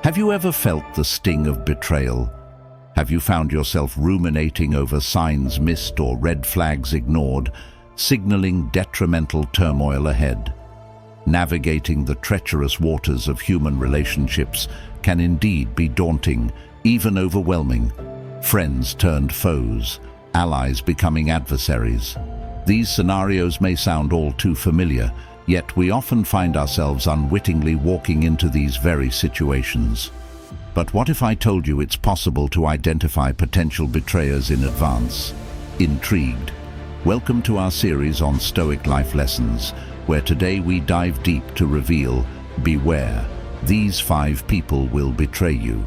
Have you ever felt the sting of betrayal? Have you found yourself ruminating over signs missed or red flags ignored, signaling detrimental turmoil ahead? Navigating the treacherous waters of human relationships can indeed be daunting, even overwhelming. Friends turned foes, allies becoming adversaries. These scenarios may sound all too familiar, yet we often find ourselves unwittingly walking into these very situations. But what if I told you it's possible to identify potential betrayers in advance? Intrigued? Welcome to our series on Stoic Life Lessons, where today we dive deep to reveal, beware, these 5 people will betray you.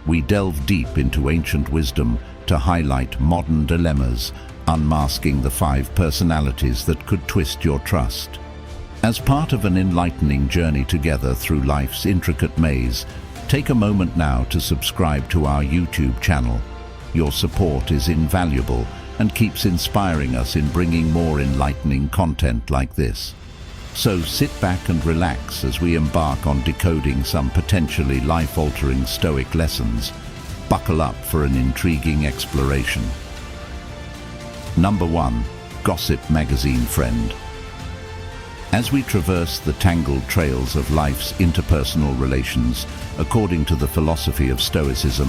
We delve deep into ancient wisdom to highlight modern dilemmas, unmasking the 5 personalities that could twist your trust. As part of an enlightening journey together through life's intricate maze, take a moment now to subscribe to our YouTube channel. Your support is invaluable and keeps inspiring us in bringing more enlightening content like this. So sit back and relax as we embark on decoding some potentially life-altering Stoic lessons. Buckle up for an intriguing exploration. Number 1. Gossip magazine friend. As we traverse the tangled trails of life's interpersonal relations, according to the philosophy of Stoicism,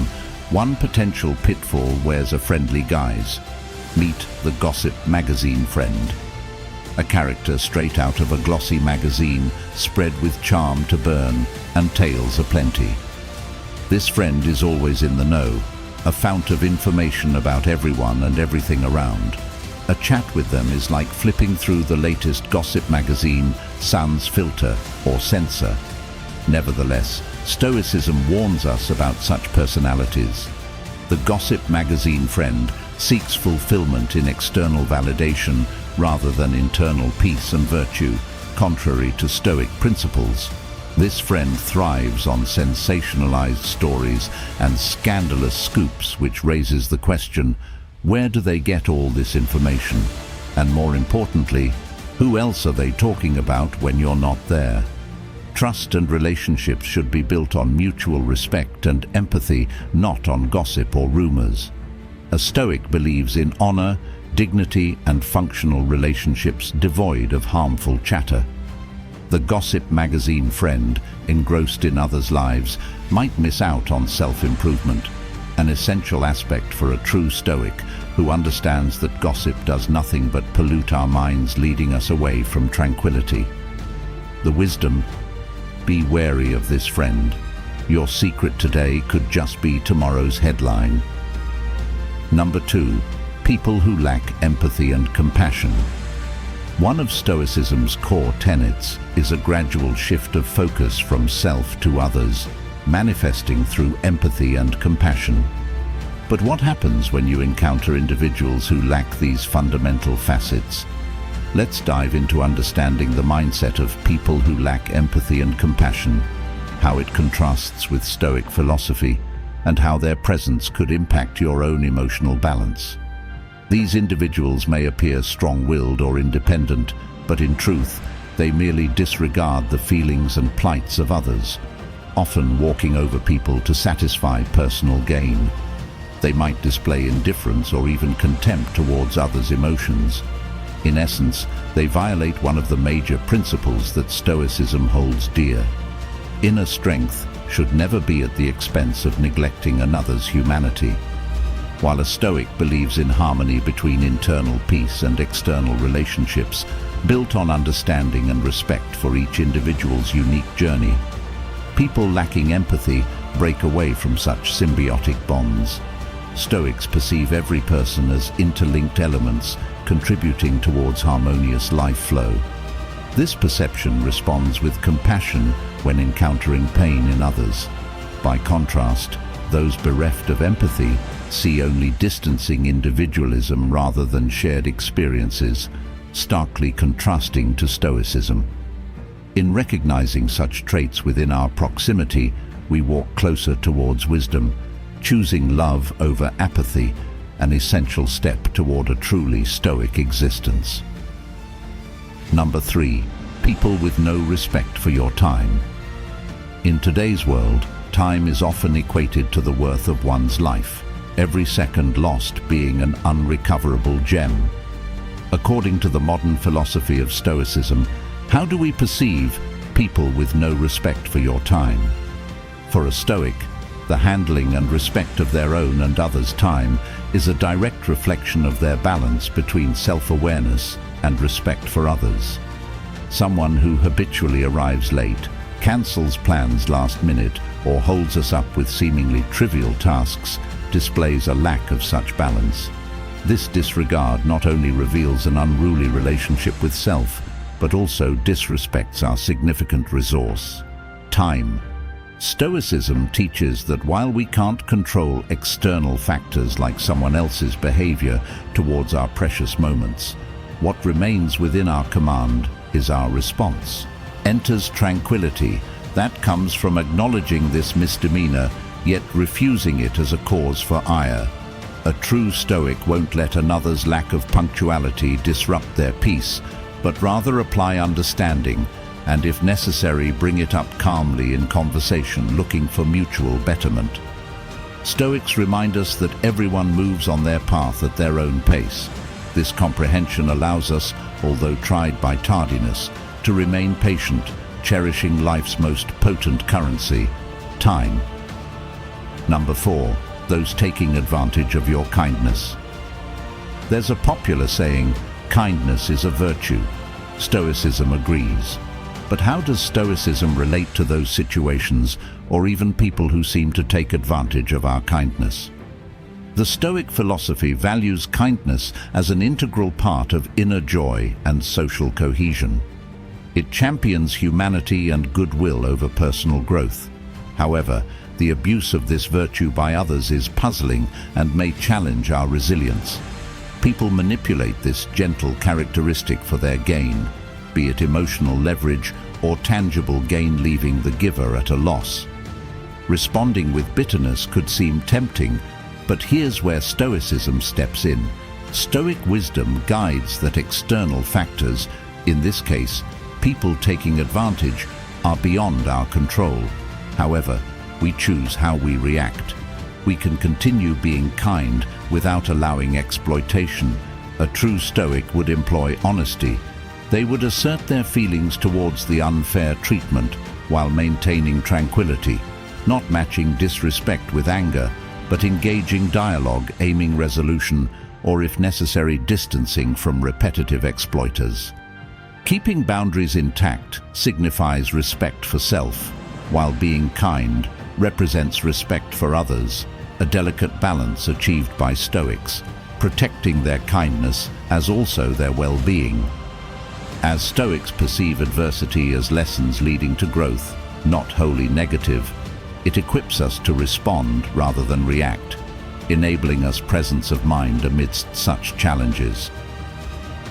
one potential pitfall wears a friendly guise. Meet the gossip magazine friend. A character straight out of a glossy magazine, spread with charm to burn and tales aplenty. This friend is always in the know, a fount of information about everyone and everything around. A chat with them is like flipping through the latest gossip magazine, sans filter or censor. Nevertheless, Stoicism warns us about such personalities. The gossip magazine friend seeks fulfillment in external validation rather than internal peace and virtue, contrary to Stoic principles. This friend thrives on sensationalized stories and scandalous scoops, which raises the question, where do they get all this information? And more importantly, who else are they talking about when you're not there? Trust and relationships should be built on mutual respect and empathy, not on gossip or rumors. A Stoic believes in honor, dignity, and functional relationships devoid of harmful chatter. The gossip magazine friend, engrossed in others' lives, might miss out on self-improvement, an essential aspect for a true Stoic who understands that gossip does nothing but pollute our minds, leading us away from tranquility. The wisdom: be wary of this friend. Your secret today could just be tomorrow's headline. Number 2. People who lack empathy and compassion. One of Stoicism's core tenets is a gradual shift of focus from self to others, manifesting through empathy and compassion. But what happens when you encounter individuals who lack these fundamental facets? Let's dive into understanding the mindset of people who lack empathy and compassion, how it contrasts with Stoic philosophy, and how their presence could impact your own emotional balance. These individuals may appear strong-willed or independent, but in truth, they merely disregard the feelings and plights of others, often walking over people to satisfy personal gain. They might display indifference or even contempt towards others' emotions. In essence, they violate one of the major principles that Stoicism holds dear. Inner strength should never be at the expense of neglecting another's humanity. While a Stoic believes in harmony between internal peace and external relationships, built on understanding and respect for each individual's unique journey, people lacking empathy break away from such symbiotic bonds. Stoics perceive every person as interlinked elements contributing towards harmonious life flow. This perception responds with compassion when encountering pain in others. By contrast, those bereft of empathy see only distancing individualism rather than shared experiences, starkly contrasting to Stoicism. In recognizing such traits within our proximity, we walk closer towards wisdom, choosing love over apathy, an essential step toward a truly Stoic existence. Number 3. People with no respect for your time. In today's world, time is often equated to the worth of one's life, every second lost being an unrecoverable gem. According to the modern philosophy of Stoicism, how do we perceive people with no respect for your time? For a Stoic, the handling and respect of their own and others' time is a direct reflection of their balance between self-awareness and respect for others. Someone who habitually arrives late, cancels plans last minute, or holds us up with seemingly trivial tasks displays a lack of such balance. This disregard not only reveals an unruly relationship with self, but also disrespects our significant resource, time. Stoicism teaches that while we can't control external factors like someone else's behavior towards our precious moments, what remains within our command is our response. Enters tranquility. That comes from acknowledging this misdemeanor, yet refusing it as a cause for ire. A true Stoic won't let another's lack of punctuality disrupt their peace, but rather apply understanding, and if necessary bring it up calmly in conversation, looking for mutual betterment. Stoics remind us that everyone moves on their path at their own pace. This comprehension allows us, although tried by tardiness, to remain patient, cherishing life's most potent currency, time. Number 4, those taking advantage of your kindness. There's a popular saying, kindness is a virtue. Stoicism agrees. But how does Stoicism relate to those situations, or even people who seem to take advantage of our kindness? The Stoic philosophy values kindness as an integral part of inner joy and social cohesion. It champions humanity and goodwill over personal growth. However, the abuse of this virtue by others is puzzling and may challenge our resilience. People manipulate this gentle characteristic for their gain, be it emotional leverage or tangible gain, leaving the giver at a loss. Responding with bitterness could seem tempting, but here's where Stoicism steps in. Stoic wisdom guides that external factors, in this case, people taking advantage, are beyond our control. However, we choose how we react. We can continue being kind without allowing exploitation. A true Stoic would employ honesty. They would assert their feelings towards the unfair treatment while maintaining tranquility, not matching disrespect with anger, but engaging dialogue, aiming resolution, or if necessary, distancing from repetitive exploiters. Keeping boundaries intact signifies respect for self, while being kind represents respect for others, a delicate balance achieved by Stoics, protecting their kindness as also their well-being. As Stoics perceive adversity as lessons leading to growth, not wholly negative, it equips us to respond rather than react, enabling us presence of mind amidst such challenges.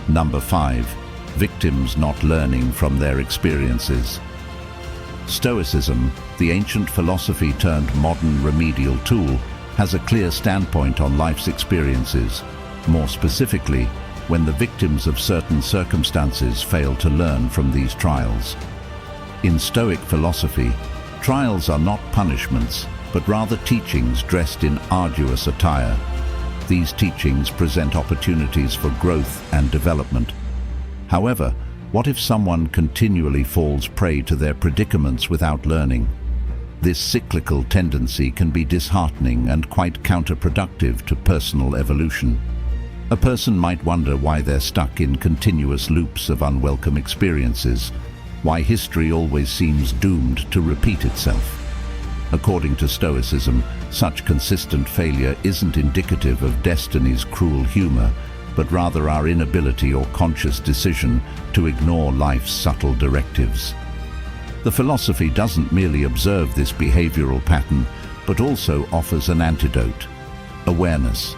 Number 5, victims not learning from their experiences. Stoicism, the ancient philosophy turned modern remedial tool, has a clear standpoint on life's experiences, more specifically, when the victims of certain circumstances fail to learn from these trials. In Stoic philosophy, trials are not punishments, but rather teachings dressed in arduous attire. These teachings present opportunities for growth and development. However, what if someone continually falls prey to their predicaments without learning? This cyclical tendency can be disheartening and quite counterproductive to personal evolution. A person might wonder why they're stuck in continuous loops of unwelcome experiences, why history always seems doomed to repeat itself. According to Stoicism, such consistent failure isn't indicative of destiny's cruel humor, but rather our inability or conscious decision to ignore life's subtle directives. The philosophy doesn't merely observe this behavioral pattern, but also offers an antidote: awareness.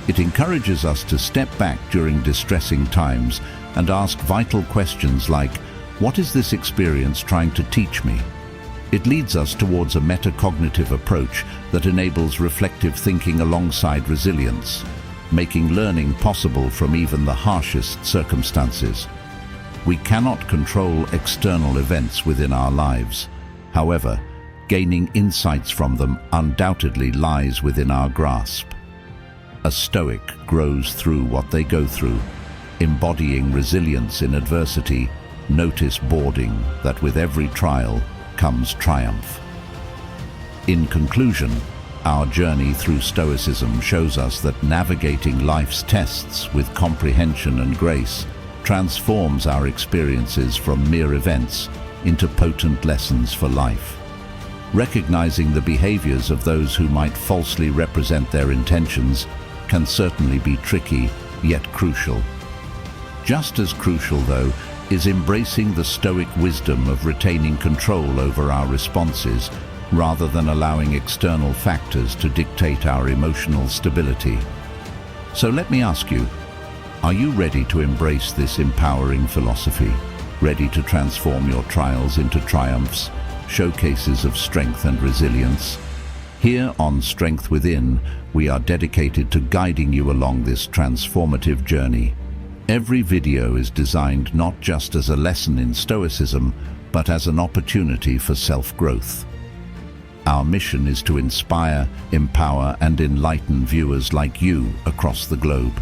It encourages us to step back during distressing times and ask vital questions like, what is this experience trying to teach me? It leads us towards a metacognitive approach that enables reflective thinking alongside resilience, making learning possible from even the harshest circumstances. We cannot control external events within our lives. However, Gaining insights from them undoubtedly lies within our grasp. A Stoic grows through what they go through, embodying resilience in adversity. Notice boarding that with every trial comes triumph. In conclusion, our journey through Stoicism shows us that navigating life's tests with comprehension and grace transforms our experiences from mere events into potent lessons for life. Recognizing the behaviors of those who might falsely represent their intentions can certainly be tricky, yet crucial. Just as crucial, though, is embracing the Stoic wisdom of retaining control over our responses rather than allowing external factors to dictate our emotional stability. So let me ask you, are you ready to embrace this empowering philosophy? Ready to transform your trials into triumphs, showcases of strength and resilience? Here on Strength Within, we are dedicated to guiding you along this transformative journey. Every video is designed not just as a lesson in Stoicism, but as an opportunity for self-growth. Our mission is to inspire, empower, and enlighten viewers like you across the globe.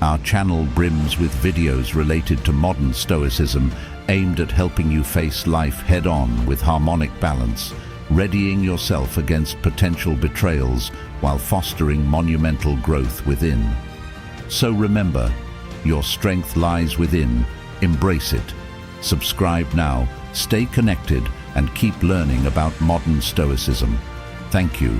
Our channel brims with videos related to modern Stoicism, aimed at helping you face life head-on with harmonic balance, readying yourself against potential betrayals while fostering monumental growth within. So remember, your strength lies within. Embrace it. Subscribe now, stay connected, and keep learning about modern Stoicism. Thank you.